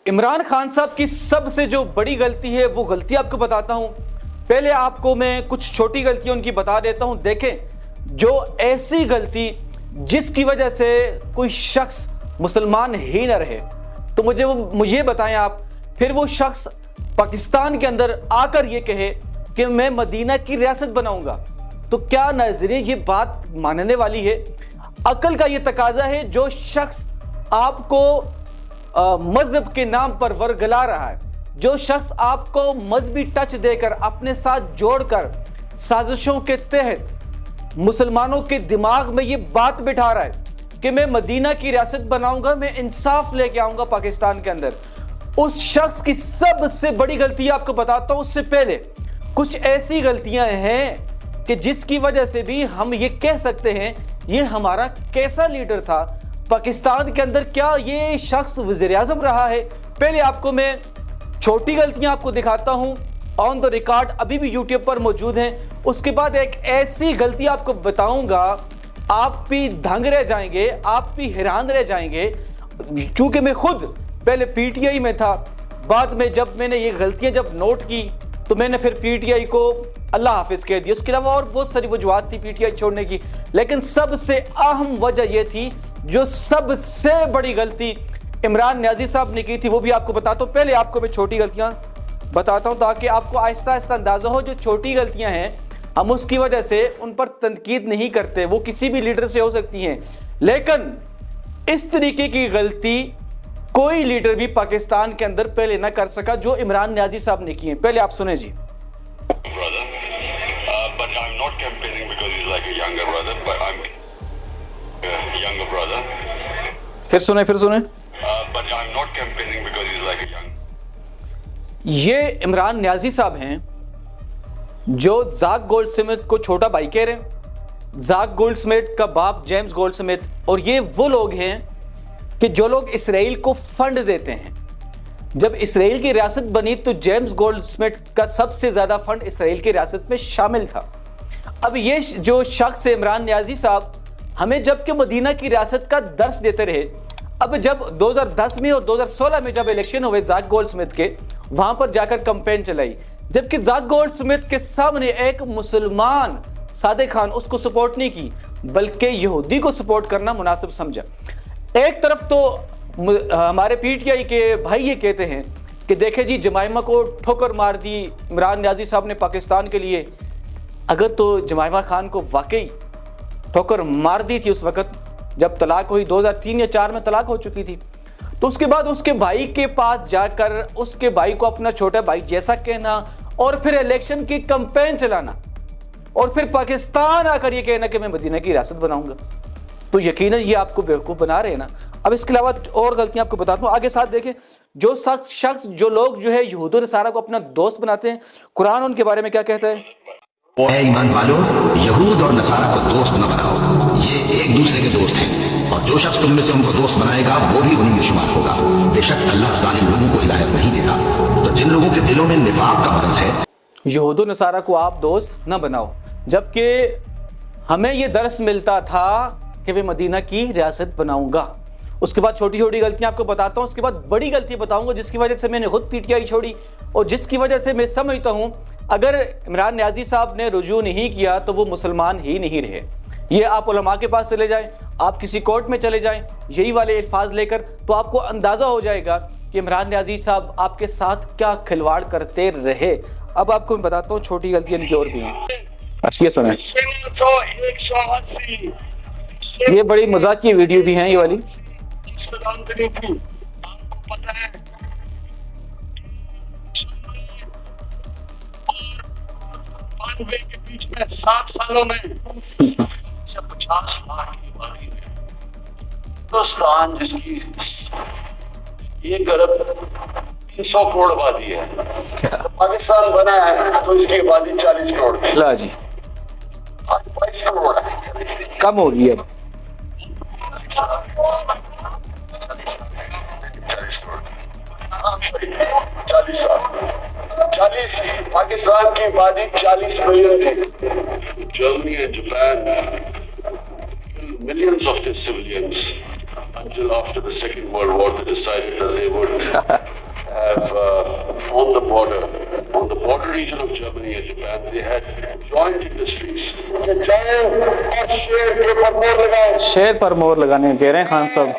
इमरान खान साहब की सबसे जो बड़ी गलती है वो गलती आपको बताता हूं। पहले आपको मैं कुछ छोटी गलतियां उनकी बता देता हूं। देखें, जो ऐसी गलती जिसकी वजह से कोई शख्स मुसलमान ही न रहे, तो मुझे बताएं आप, फिर वो शख्स पाकिस्तान के अंदर आकर ये कहे कि मैं मदीना की रियासत बनाऊंगा, तो क्या नाज़रीन ये बात मानने वाली है? अकल का ये तकाजा है। जो शख्स आपको मजहब के नाम पर वरगला रहा है, जो शख्स आपको मजहबी टच देकर अपने साथ जोड़कर साजिशों के तहत मुसलमानों के दिमाग में ये बात बिठा रहा है कि मैं मदीना की रियासत बनाऊंगा, मैं इंसाफ लेके आऊंगा पाकिस्तान के अंदर, उस शख्स की सबसे बड़ी गलती आपको बताता हूं। उससे पहले कुछ ऐसी गलतियां हैं कि जिसकी वजह से भी हम ये कह सकते हैं ये हमारा कैसा लीडर था पाकिस्तान के अंदर, क्या ये शख्स वज़ीर आज़म रहा है? पहले आपको मैं छोटी गलतियां आपको दिखाता हूं, ऑन द रिकॉर्ड अभी भी यूट्यूब पर मौजूद हैं। उसके बाद एक ऐसी गलती आपको बताऊंगा, आप भी दंग रह जाएंगे, आप भी हैरान रह जाएंगे। चूंकि मैं खुद पहले पीटीआई में था, बाद में जब मैंने ये गलतियां जब नोट की तो मैंने फिर पीटीआई को अल्लाह हाफिज कह दिया। उसके अलावा और बहुत सारी वजूहात थी पीटीआई छोड़ने की, लेकिन सबसे अहम वजह यह थी, जो सबसे बड़ी गलती इमरान न्याजी साहब ने की थी, वो भी आपको बताता हूँ। पहले आपको मैं छोटी गलतियां बताता हूँ ताकि आपको आहिस्ता आहिस्ता अंदाजा हो। जो छोटी गलतियां हैं हम उसकी वजह से उन पर तनकीद नहीं करते, वो किसी भी लीडर से हो सकती हैं, लेकिन इस तरीके की गलती कोई लीडर भी पाकिस्तान के अंदर पहले ना कर सका जो इमरान न्याजी साहब ने की है। पहले आप सुने जी। फिर सुने। ये इमरान न्याजी साहब हैं जो ज़ाक गोल्डस्मिथ को छोटा भाई कह रहे हैं, ज़ाक गोल्डस्मिथ का बाप जेम्स गोल्डस्मिथ, और ये वो लोग हैं कि जो लोग इसराइल को फंड देते हैं। जब इसराइल की रियासत बनी तो जेम्स गोल्डस्मिथ का सबसे ज्यादा फंड इसराइल की रियासत में शामिल था। अब ये जो शख्स है इमरान न्याजी साहब, हमें जबकि मदीना की रियासत का दर्स देते रहे। अब जब 2010 में और 2016 में जब इलेक्शन हुए ज़ाक गोल्डस्मिथ के, वहां पर जाकर कैंपेन चलाई, जबकि ज़ाक गोल्डस्मिथ के सामने एक मुसलमान सादिक खान उसको सपोर्ट नहीं की, बल्कि यहूदी को सपोर्ट करना मुनासिब समझा। एक तरफ तो हमारे पीटीआई के भाई ये कहते हैं कि देखे जी, जमाइमा को ठोकर मार दी इमरान न्याजी साहब ने पाकिस्तान के लिए। अगर तो जमाइमा खान को वाकई ठोकर मार दी थी उस वक्त जब तलाक हुई, 2003 या 2004 में तलाक हो चुकी थी, तो उसके बाद उसके भाई के पास जाकर उसके भाई को अपना छोटा भाई जैसा कहना और फिर इलेक्शन की कैंपेन चलाना और फिर पाकिस्तान आकर ये कहना कि मैं मदीना की रियासत बनाऊंगा, तो यकीनन ये आपको बेवकूफ़ बना रहे हैं ना। अब इसके अलावा और गलतियां आपको बताता हूँ, आगे साथ देखें। जो शख्स जो लोग जो है यहूद और नसारा को अपना दोस्त बनाते हैं, कुरान उनके बारे में क्या कहता है? ऐ ईमान वालों, यहूद और नसारा को दोस्त न बनाओ, ये एक दूसरे के दोस्त हैं, और जो शख्स तुम में से उनको दोस्त बनाएगा वो भी उन्हीं में शुमार होगा। बेशक अल्लाह जालिम लोगों को हिदायत नहीं देता। तो जिन लोगों के दिलों में निफाक का मर्ज है, यहूद और नसारा को आप दोस्त न बनाओ, जबकि हमें ये दर्स मिलता था कि मैं मदीना की रियासत बनाऊंगा। उसके बाद छोटी छोटी गलतियां आपको बताता हूं, उसके बाद बड़ी गलती बताऊंगा जिसकी वजह से मैंने खुद पीटीआई छोड़ी और जिसकी वजह से मैं समझता हूं अगर इमरान न्याजी साहब ने रुजू नहीं किया तो वो मुसलमान ही नहीं रहे। ये आप उलमा के पास चले जाएं, आप किसी कोर्ट में चले जाएं यही वाले अल्फाज लेकर, तो आपको अंदाजा हो जाएगा कि इमरान न्याजी साहब आपके साथ क्या खिलवाड़ करते रहे। अब आपको मैं बताता हूँ छोटी गलतियां इनकी और भी हैं। ये सुने, ये बड़ी मजाक की वीडियो भी है ये वाली। आपको पता है 92 के बीच में 7 सालों में 50 लाख की आबादी है। हिंदुस्तान जिसकी 1 अरब 300 करोड़ आबादी है, तो पाकिस्तान बना है तो इसकी आबादी 40 करोड़ थी। ला जी, 22 करोड़ है, कम हो गई अब। 40 साल, 40 पाकिस्तान की आबादी 40 मिलियन थी। Germany and Japan killed millions of their civilians until after the Second World War they decided that they would have on the border region of Germany and Japan, they had joint industries. शेर पर मोहर लगाने कह रहे हैं खान साहब।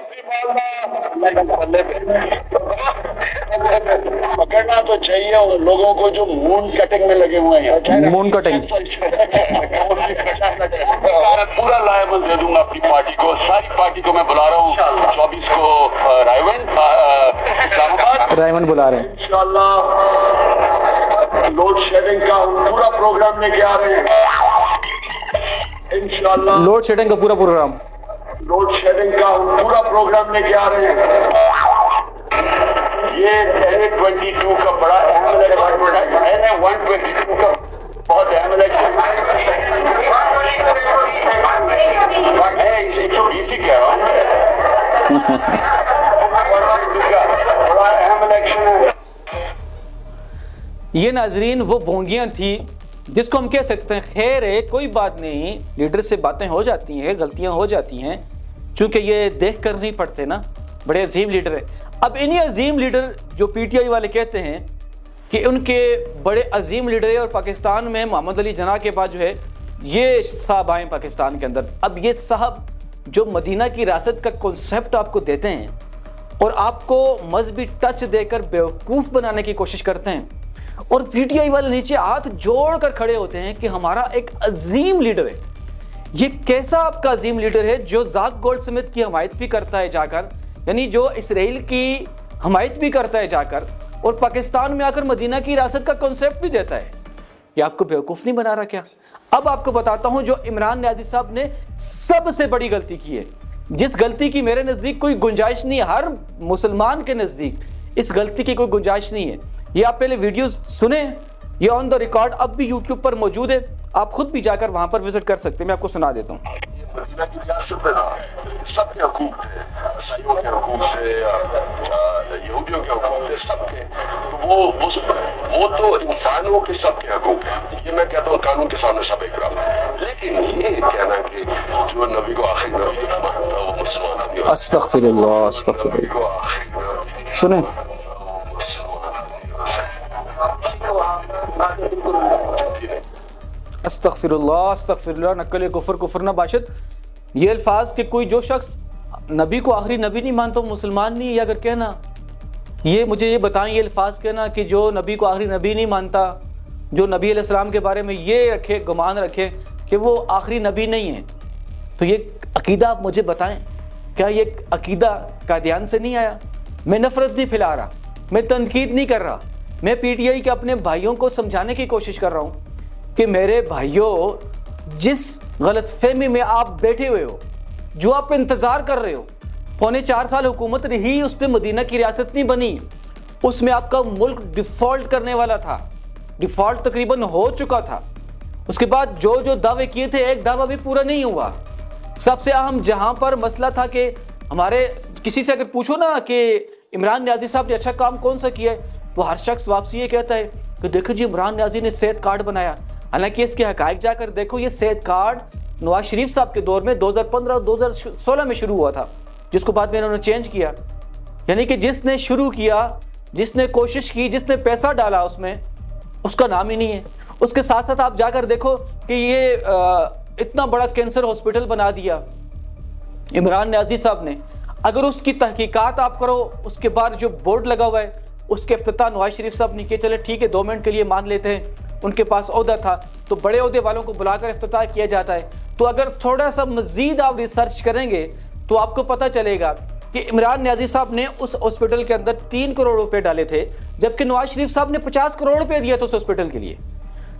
पकड़ना तो चाहिए उन लोगों को जो मून कटिंग में लगे हुए हैं। मून कटिंग मैं पूरा लायबल दे दूंगा अपनी पार्टी को, सारी पार्टी को मैं बुला रहा हूँ 24 को इस्लामाबाद रायमन बुला रहे हैं। इंशाल्लाह लोड शेडिंग का पूरा प्रोग्राम लेके आ रहे हैं इंशाल्लाह। लोड शेडिंग का पूरा प्रोग्राम लेके आ रहे हैं। ये NA-22 का बड़ा अहम इलेक्शन है, NA-122 का बहुत अहम इलेक्शन है। इसी कह रहा हूँ बड़ा अहम इलेक्शन है। ये नाजरीन वो भोंगियां थी जिसको हम कह सकते हैं। खैर है, कोई बात नहीं, लीडर से बातें हो जाती हैं, गलतियां हो जाती हैं, चूंकि ये देख कर नहीं पड़ते ना, बड़े अजीम लीडर है। अब इन्हीं अजीम लीडर जो PTI वाले कहते हैं कि उनके बड़े अजीम लीडर है और पाकिस्तान में मोहम्मद अली जिन्ना के बाद जो है ये साहब आए पाकिस्तान के अंदर। अब ये साहब जो मदीना की रियासत का कॉन्सेप्ट आपको देते हैं और आपको मजहबी टच देकर बेवकूफ़ बनाने की कोशिश करते हैं, और PTI वाले नीचे हाथ जोड़कर खड़े होते हैं कि हमारा एक अजीम लीडर है। ये कैसा आपका अजीम लीडर है जो ज़ाक गोल्डस्मिथ की हमायत भी करता है जाकर, यानी जो इसराइल की हमायत भी करता है जाकर, और पाकिस्तान में आकर मदीना की रियासत का कॉन्सेप्ट भी देता है। ये आपको बेवकूफ़ नहीं बना रहा क्या? अब आपको बताता हूं जो इमरान न्याजी साहब ने सबसे बड़ी गलती की है, जिस गलती की मेरे नज़दीक कोई गुंजाइश नहीं है, हर मुसलमान के नज़दीक इस गलती की कोई गुंजाइश नहीं है। ये आप पहले वीडियो सुने, ये ऑन द रिकॉर्ड अब भी यूट्यूब पर मौजूद है, आप खुद भी जाकर वहां पर विजिट कर सकते हैं। मैं आपको सुना देता हूँ। मदीना की रियासत में सबके हुकूक थे, ईसाइयों के हुकूक थे, यहूदियों के हुकूक थे, सबके। तो वो तो इंसानों के सबके हुकूक हैं। ये मैं कहता हूँ कानून के सामने सब एक बराबर। लेकिन ये कहना कि जो नबी को आखिरी नबी मानता वो मुसलमान नहीं होता। अस्तगफिरुल्लाह, अस्तगफिरुल्लाह। सुने अस्तगफिरुल्लाह, अस्तगफिरुल्लाह, नकल कुफर कुफर न बाशत। ये अल्फाज कि कोई जो शख्स नबी को आखिरी नबी नहीं मानता वो मुसलमान नहीं है, अगर कहना ये मुझे ये बताएं, ये अल्फाज कहना कि जो नबी को आखिरी नबी नहीं मानता, जो नबी अलैहिस्सलाम के बारे में ये रखे गुमान रखे कि वो आखिरी नबी नहीं है, तो ये अकीदा आप मुझे बताएं। क्या ये अकीदा कादियान से नहीं आया? मैं नफरत नहीं फैला रहा, मैं तनकीद नहीं कर रहा, मैं PTI के अपने भाइयों को समझाने की कोशिश कर रहा हूँ कि मेरे भाइयों, जिस गलतफहमी में आप बैठे हुए हो, जो आप इंतज़ार कर रहे हो, 4.25 साल हुकूमत रही, उसमें मदीना की रियासत नहीं बनी, उसमें आपका मुल्क डिफ़ॉल्ट करने वाला था, डिफ़ॉल्ट तकरीबन हो चुका था। उसके बाद जो जो दावे किए थे, एक दावा भी पूरा नहीं हुआ। सबसे अहम जहाँ पर मसला था कि हमारे किसी से अगर पूछो ना कि इमरान न्याजी साहब ने अच्छा काम कौन सा किया है, तो हर शख्स वापसी ये कहता है कि देखो जी इमरान न्याजी ने सेहत कार्ड बनाया। हालांकि इसके हकायक जाकर देखो, ये सेहत कार्ड नवाज शरीफ साहब के दौर में 2015-2016 में शुरू हुआ था, जिसको बाद में इन्होंने चेंज किया। यानी कि जिसने शुरू किया, जिसने कोशिश की, जिसने पैसा डाला उसमें, उसका नाम ही नहीं है। उसके साथ साथ आप जाकर देखो कि ये इतना बड़ा कैंसर हॉस्पिटल बना दिया इमरान न्याजी साहब ने। अगर उसकी तहकीकात आप करो, उसके बाद जो बोर्ड लगा हुआ है उसके इफ्तिताह नवाज शरीफ साहब ने किए। चले ठीक है, 2 मिनट के लिए मान लेते हैं उनके पास ओहदा था, तो बड़े ओहदे वालों को बुलाकर इफ्तिताह किया जाता है। तो अगर थोड़ा सा मजीद आप रिसर्च करेंगे तो आपको पता चलेगा कि इमरान न्याजी साहब ने उस हॉस्पिटल के अंदर 3 करोड़ रुपए डाले थे, जबकि नवाज शरीफ साहब ने 50 करोड़ रुपए दिया था उस हॉस्पिटल के लिए।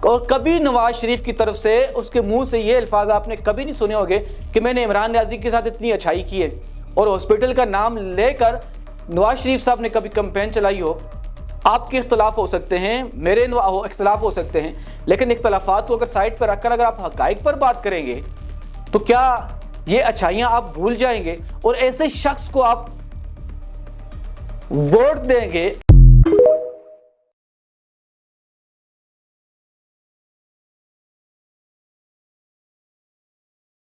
और कभी नवाज शरीफ की तरफ से, उसके मुंह से ये अल्फाज आपने कभी नहीं सुने होंगे कि मैंने इमरान न्याजी के साथ इतनी अच्छाई की है, और हॉस्पिटल का नाम लेकर नवाज शरीफ साहब ने कभी कैंपेन चलाई हो। आपके इख्तलाफ हो सकते हैं, मेरे इख्तलाफ हो सकते हैं, लेकिन इख्तलाफात को अगर साइड पर रखकर अगर आप हकाइक पर बात करेंगे तो क्या ये अच्छाइयाँ आप भूल जाएंगे और ऐसे शख्स को आप वोट देंगे